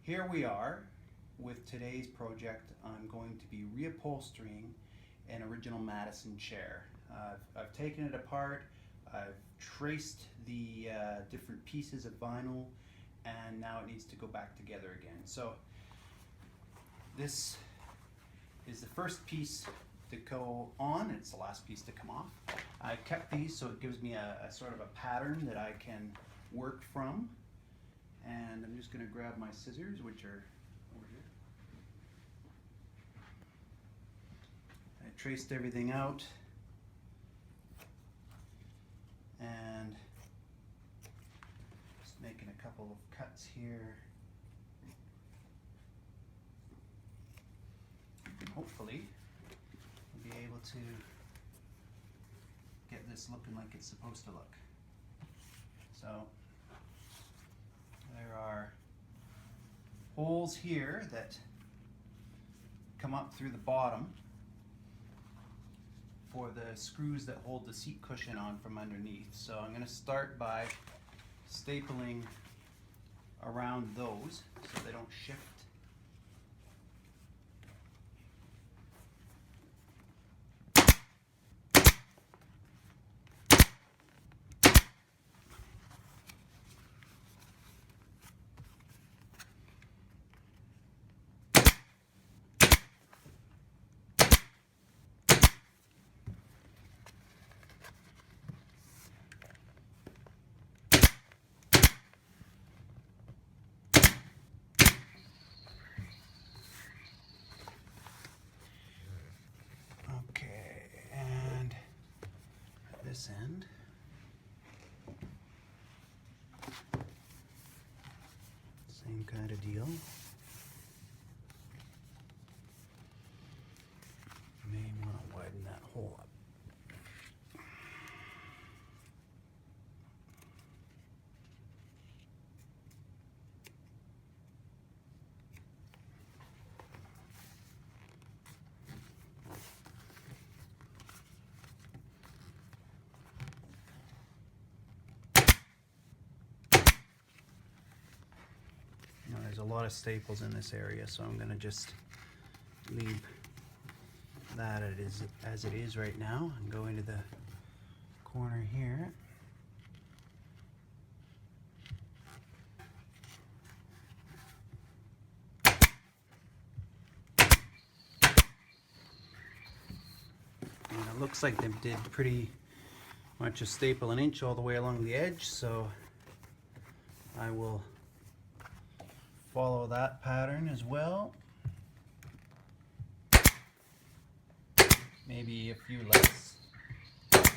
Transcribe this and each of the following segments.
here we are with today's project. I'm going to be reupholstering an original Madison chair. I've taken it apart, I've traced the different pieces of vinyl, and now it needs to go back together again. So this is the first piece to go on, it's the last piece to come off. I kept these so it gives me a sort of a pattern that I can work from. And I'm just going to grab my scissors, which are over here. I traced everything out and just making a couple of cuts here. Hopefully we'll be able to get this looking like it's supposed to look. So there are holes here that come up through the bottom for the screws that hold the seat cushion on from underneath. So I'm going to start by stapling around those so they don't shift. This end. Same kind of deal. May want to widen that hole up. There's a lot of staples in this area, so I'm going to just leave that as it is right now and go into the corner here. And it looks like they did pretty much a staple an inch all the way along the edge, so I will follow that pattern as well. Maybe a few less. If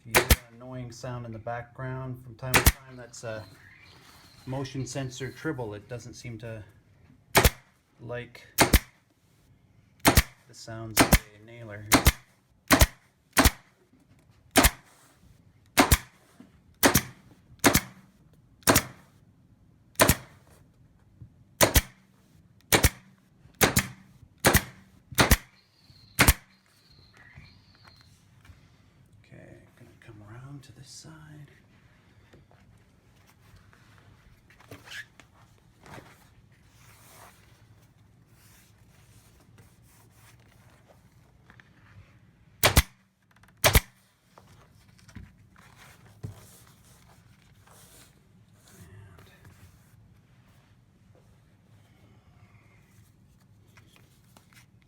you hear an annoying sound in the background from time to time, that's a motion sensor tribble. It doesn't seem to like the sounds of a nailer here. To this side. And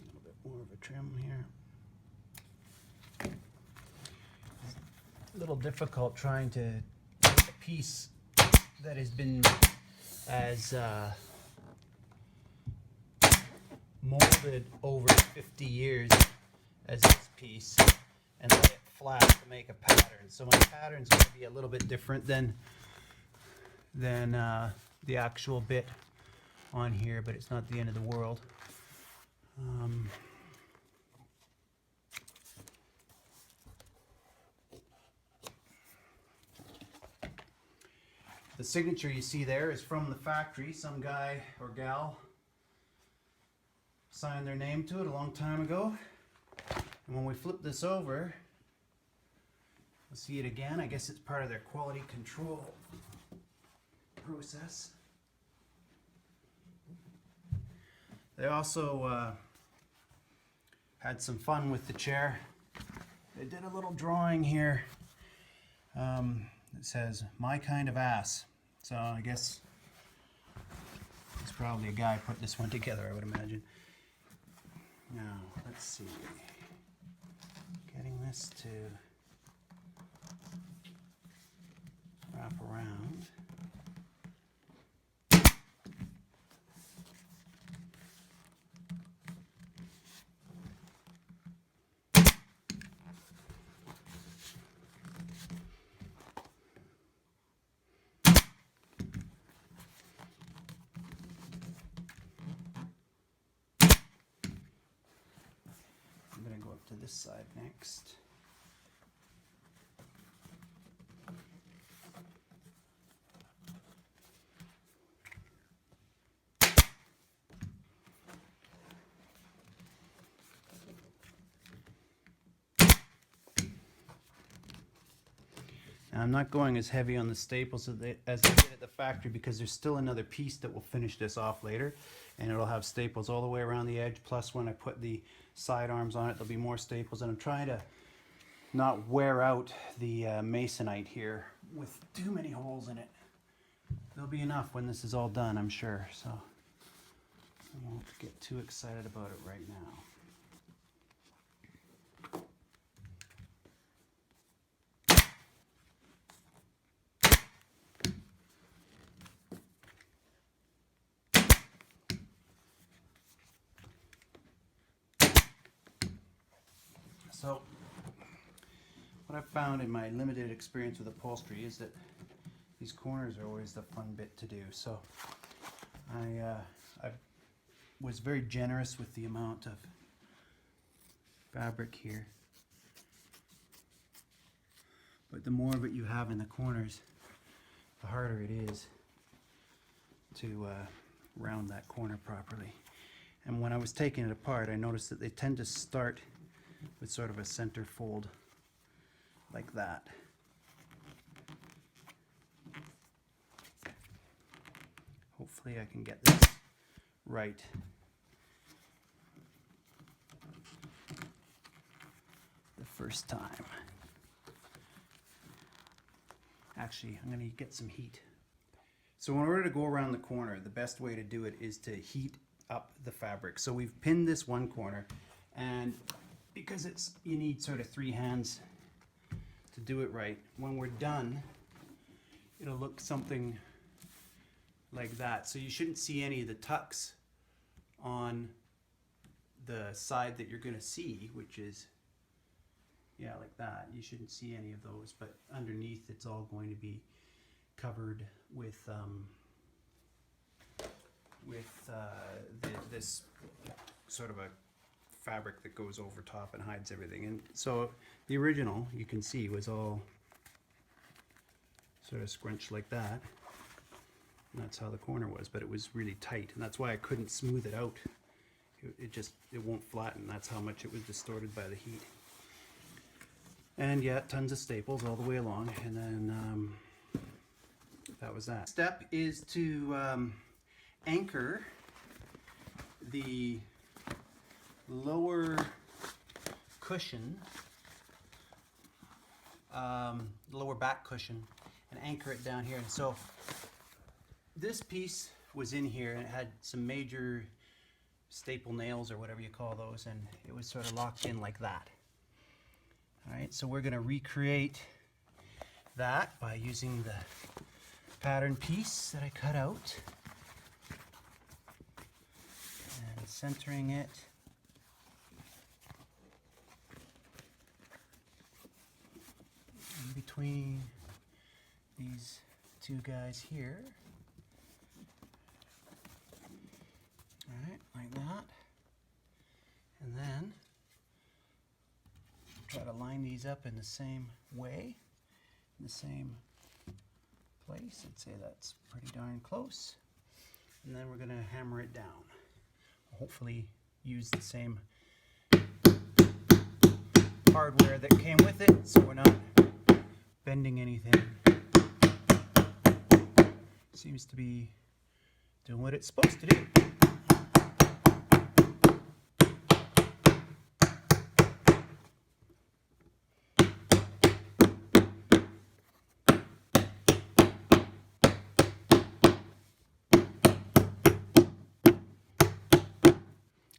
a little bit more of a trim here. A little difficult trying to take a piece that has been as molded over 50 years as this piece and lay it flat to make a pattern. So my pattern's going to be a little bit different than the actual bit on here, but it's not the end of the world. The signature you see there is from the factory. Some guy or gal signed their name to it a long time ago. And when we flip this over, We'll see it again. I guess it's part of their quality control process. They also had some fun with the chair. They did a little drawing here. It says, "My kind of ass." So I guess it's probably a guy put this one together, I would imagine. Now, let's see. Getting this to wrap around. I'm going to go up to this side next. Now, I'm not going as heavy on the staples as I did at the factory because there's still another piece that will finish this off later, and it'll have staples all the way around the edge, plus when I put the side arms on it there'll be more staples, and I'm trying to not wear out the masonite here with too many holes in it. There'll be enough when this is all done, I'm sure, so I won't get too excited about it right now. So, what I've found in my limited experience with upholstery is that these corners are always the fun bit to do. So, I was very generous with the amount of fabric here. But the more of it you have in the corners, the harder it is to round that corner properly. And when I was taking it apart, I noticed that they tend to start with sort of a center fold like that. Hopefully I can get this right. The first time. Actually, I'm going to get some heat. So in order to go around the corner, the best way to do it is to heat up the fabric. So we've pinned this one corner, and because you need sort of 3 hands to do it right. When we're done, it'll look something like that. So you shouldn't see any of the tucks on the side that you're going to see, which is, yeah, like that. You shouldn't see any of those, but underneath it's all going to be covered with this sort of a fabric that goes over top and hides everything. And so the original, you can see, was all sort of scrunched like that. And that's how the corner was, but it was really tight, and that's why I couldn't smooth it out. It won't flatten. That's how much it was distorted by the heat. And yeah, tons of staples all the way along, and then that was that. Step is to anchor the lower cushion, lower back cushion, and anchor it down here. And so this piece was in here, and it had some major staple nails or whatever you call those, and it was sort of locked in like that. All right, so we're going to recreate that by using the pattern piece that I cut out and centering it. In between these two guys here. Alright, like that. And then try to line these up in the same way, in the same place. I'd say that's pretty darn close. And then we're going to hammer it down. Hopefully use the same hardware that came with it, so we're not bending anything. Seems to be doing what it's supposed to do.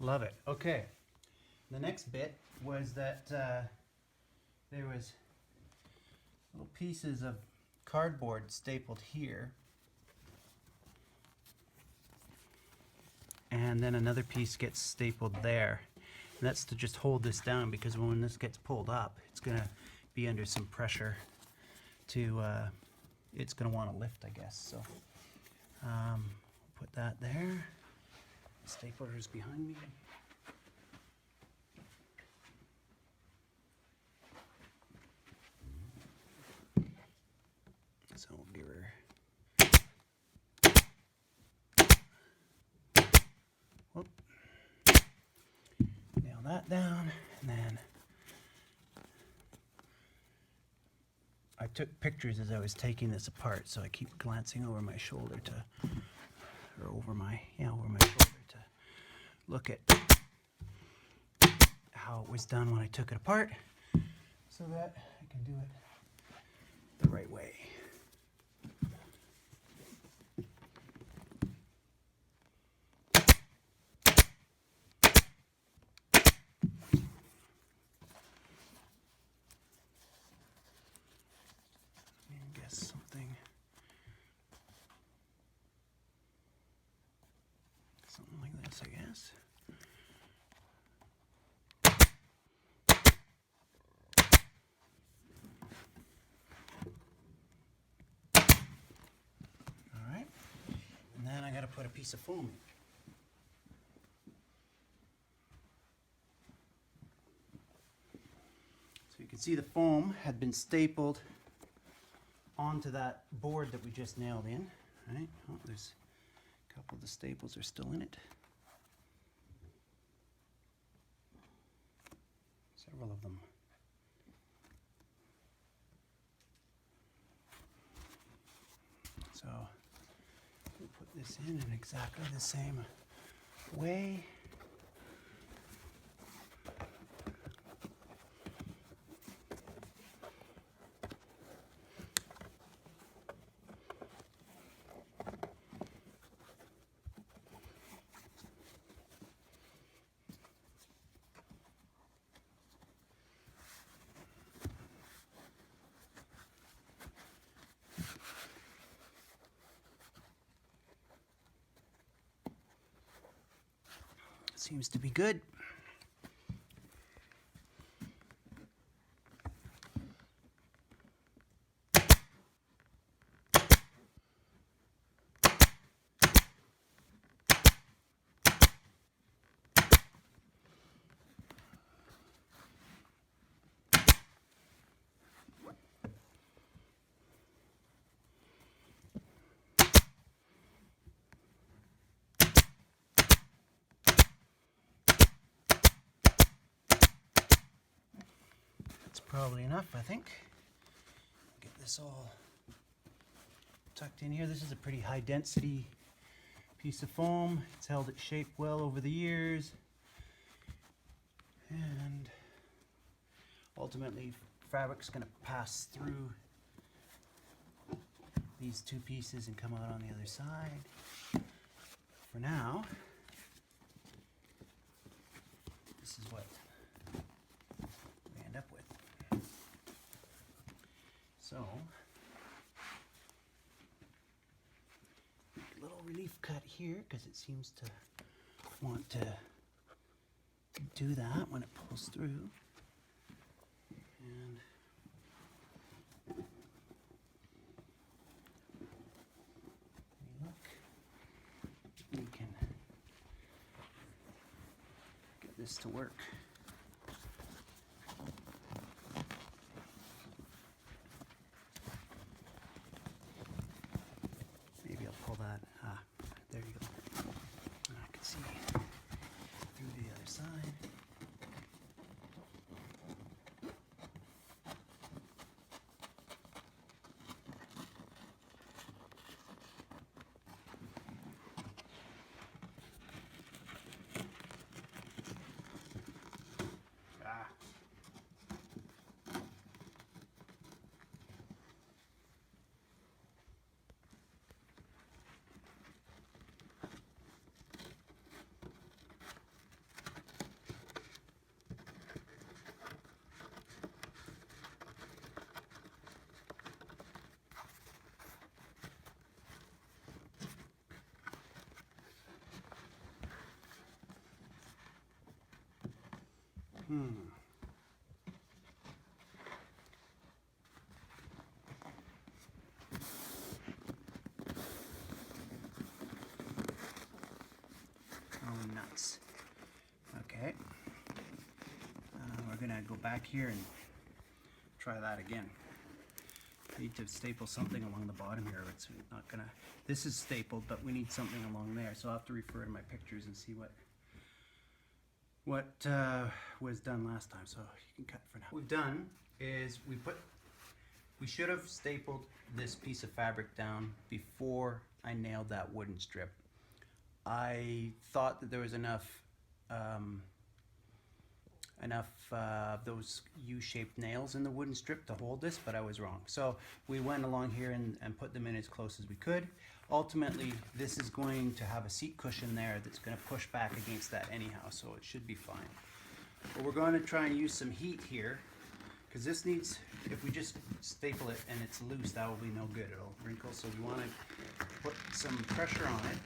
Love it. Okay. The next bit was that there was little pieces of cardboard stapled here, and then another piece gets stapled there. And that's to just hold this down, because when this gets pulled up, it's going to be under some pressure to, it's going to want to lift, I guess. So put that there. Stapler is behind me. So we'll give her. Whoop. Nail that down, and then I took pictures as I was taking this apart, so I keep glancing over my shoulder over my shoulder to look at how it was done when I took it apart, so that I can do it the right way. I guess something like this, I guess. Alright, and then I got to put a piece of foam in. So you can see the foam had been stapled onto that board that we just nailed in. Right? Oh, there's a couple of the staples are still in it. Several of them. So we'll put this in exactly the same way. Seems to be good. Probably enough, I think. Get this all tucked in here. This is a pretty high density piece of foam. It's held its shape well over the years. And ultimately, fabric's going to pass through these two pieces and come out on the other side. For now, this is what we end up with. So, make a little relief cut here, because it seems to want to do that when it pulls through. And look, we can get this to work. Pull that, there you go. And I can see through the other side. Oh, nuts. Okay. We're gonna go back here and try that again. Need to staple something along the bottom here. It's not gonna. This is stapled, but we need something along there. So I'll have to refer to my pictures and see what was done last time. So you can cut for now. What we've done is we should have stapled this piece of fabric down before I nailed that wooden strip. I thought that there was enough those U-shaped nails in the wooden strip to hold this, but I was wrong. So we went along here and put them in as close as we could. Ultimately, this is going to have a seat cushion there that's going to push back against that anyhow, so it should be fine. But we're going to try and use some heat here, because this needs, if we just staple it and it's loose, that will be no good. It'll wrinkle, so we want to put some pressure on it.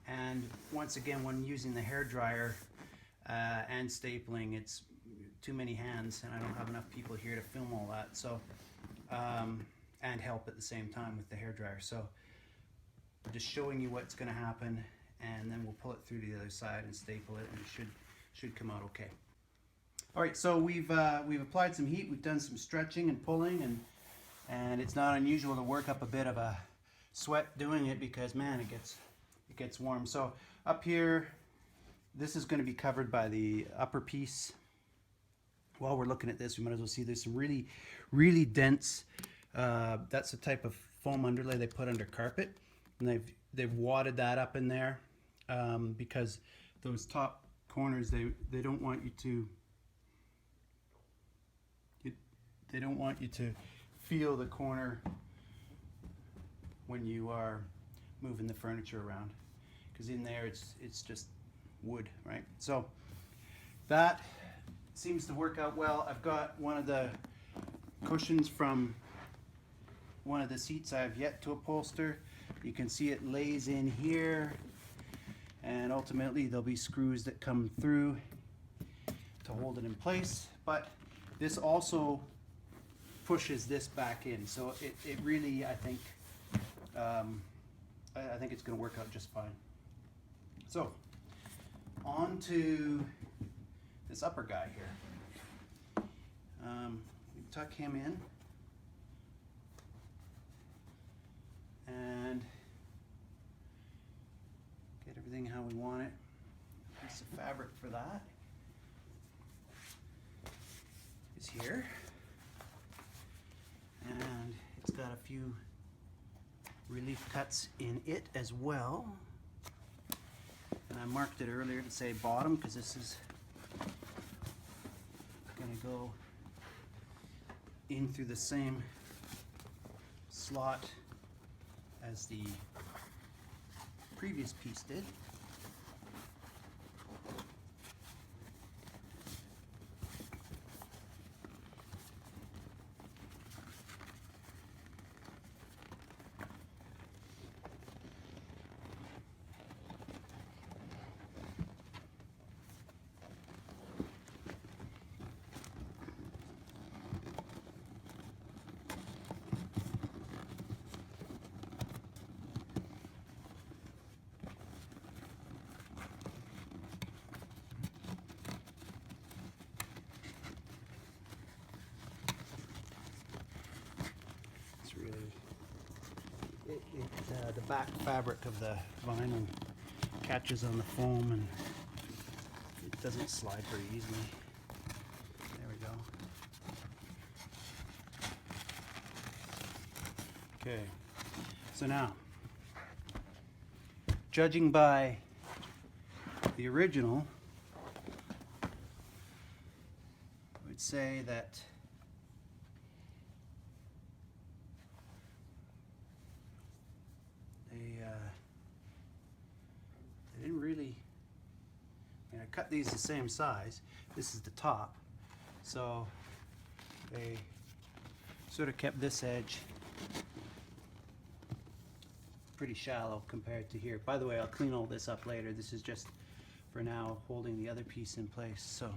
And once again, when using the hair dryer and stapling, it's too many hands, and I don't have enough people here to film all that. So, and help at the same time with the hair dryer. So, I'm just showing you what's going to happen, and then we'll pull it through to the other side and staple it, and it should come out okay. All right, so we've applied some heat. We've done some stretching and pulling, and it's not unusual to work up a bit of a sweat doing it, because man, it gets warm. So up here, this is going to be covered by the upper piece. While we're looking at this, we might as well see there's some really dense, that's the type of foam underlay they put under carpet, and they've wadded that up in there because those top corners, they don't want you to feel the corner when you are moving the furniture around, because in there it's just wood, right? So that seems to work out well. I've got one of the cushions from one of the seats I've yet to upholster. You can see it lays in here, and ultimately there'll be screws that come through to hold it in place, but this also pushes this back in, so it really, I think it's going to work out just fine. So on to this upper guy here. We tuck him in and get everything how we want it. Piece of fabric for that is here, and it's got a few relief cuts in it as well. And I marked it earlier to say bottom, because this is going to go in through the same slot as the previous piece did. The back fabric of the vinyl catches on the foam, and it doesn't slide very easily. There we go. Okay, so now, judging by the original, I would say that they didn't really, I cut these the same size. This is the top, so they sort of kept this edge pretty shallow compared to here. By the way, I'll clean all this up later. This is just for now holding the other piece in place. So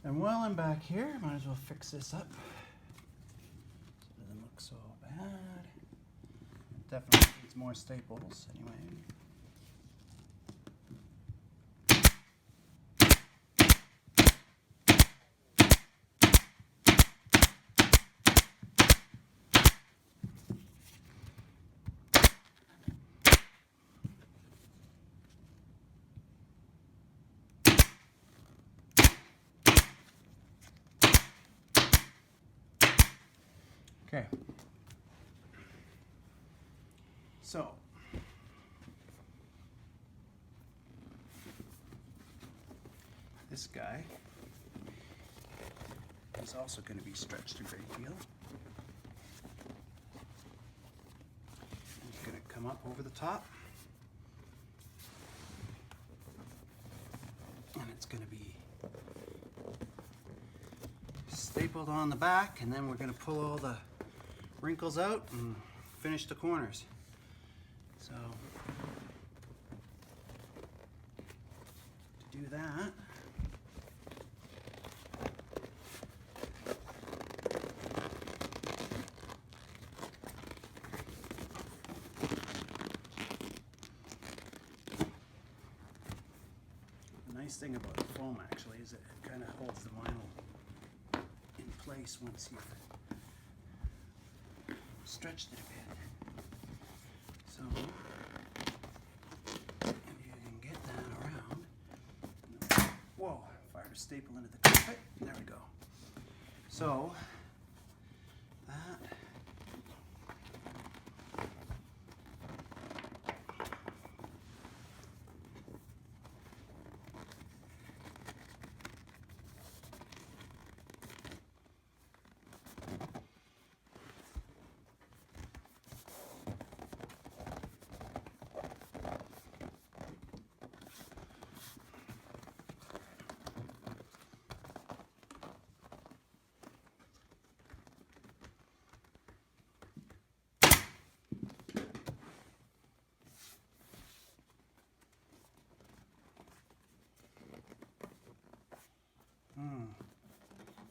and while I'm back here, might as well fix this up. It doesn't look so bad. It definitely needs more staples anyway. Okay. So this guy is also going to be stretched a great deal. It's going to come up over the top, and it's going to be stapled on the back, and then we're going to pull all the wrinkles out and finish the corners. So to do that, the nice thing about the foam actually is that it kind of holds the vinyl in place once you've stretched it a bit. So if you can get that around. Whoa, fired a staple into the carpet. There we go. So that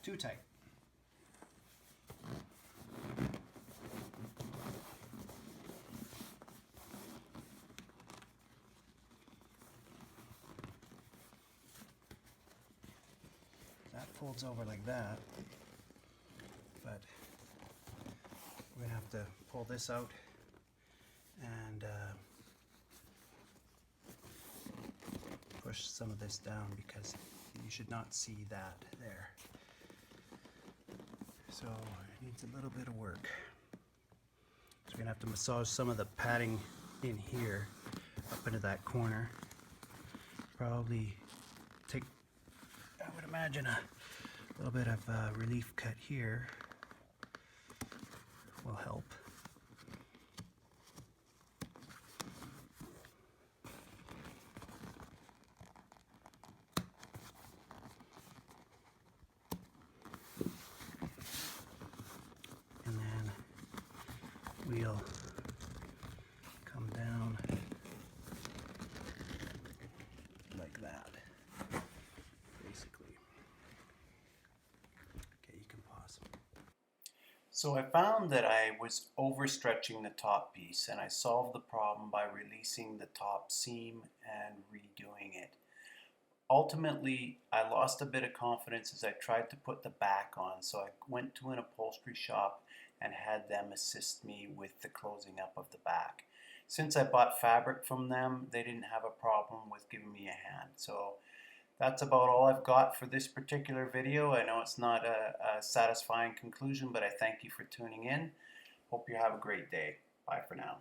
too tight. That folds over like that, but we're gonna have to pull this out and push some of this down because you should not see that there. So it needs a little bit of work. So we're gonna have to massage some of the padding in here up into that corner. Probably take, I would imagine, a little bit of relief cut here will help. We'll come down like that, basically. Okay, you can pause. So I found that I was overstretching the top piece, and I solved the problem by releasing the top seam and redoing it. ultimately, I lost a bit of confidence as I tried to put the back on, so I went to an upholstery shop and had them assist me with the closing up of the back. Since I bought fabric from them, they didn't have a problem with giving me a hand. So that's about all I've got for this particular video. I know it's not a satisfying conclusion, but I thank you for tuning in. Hope you have a great day. Bye for now.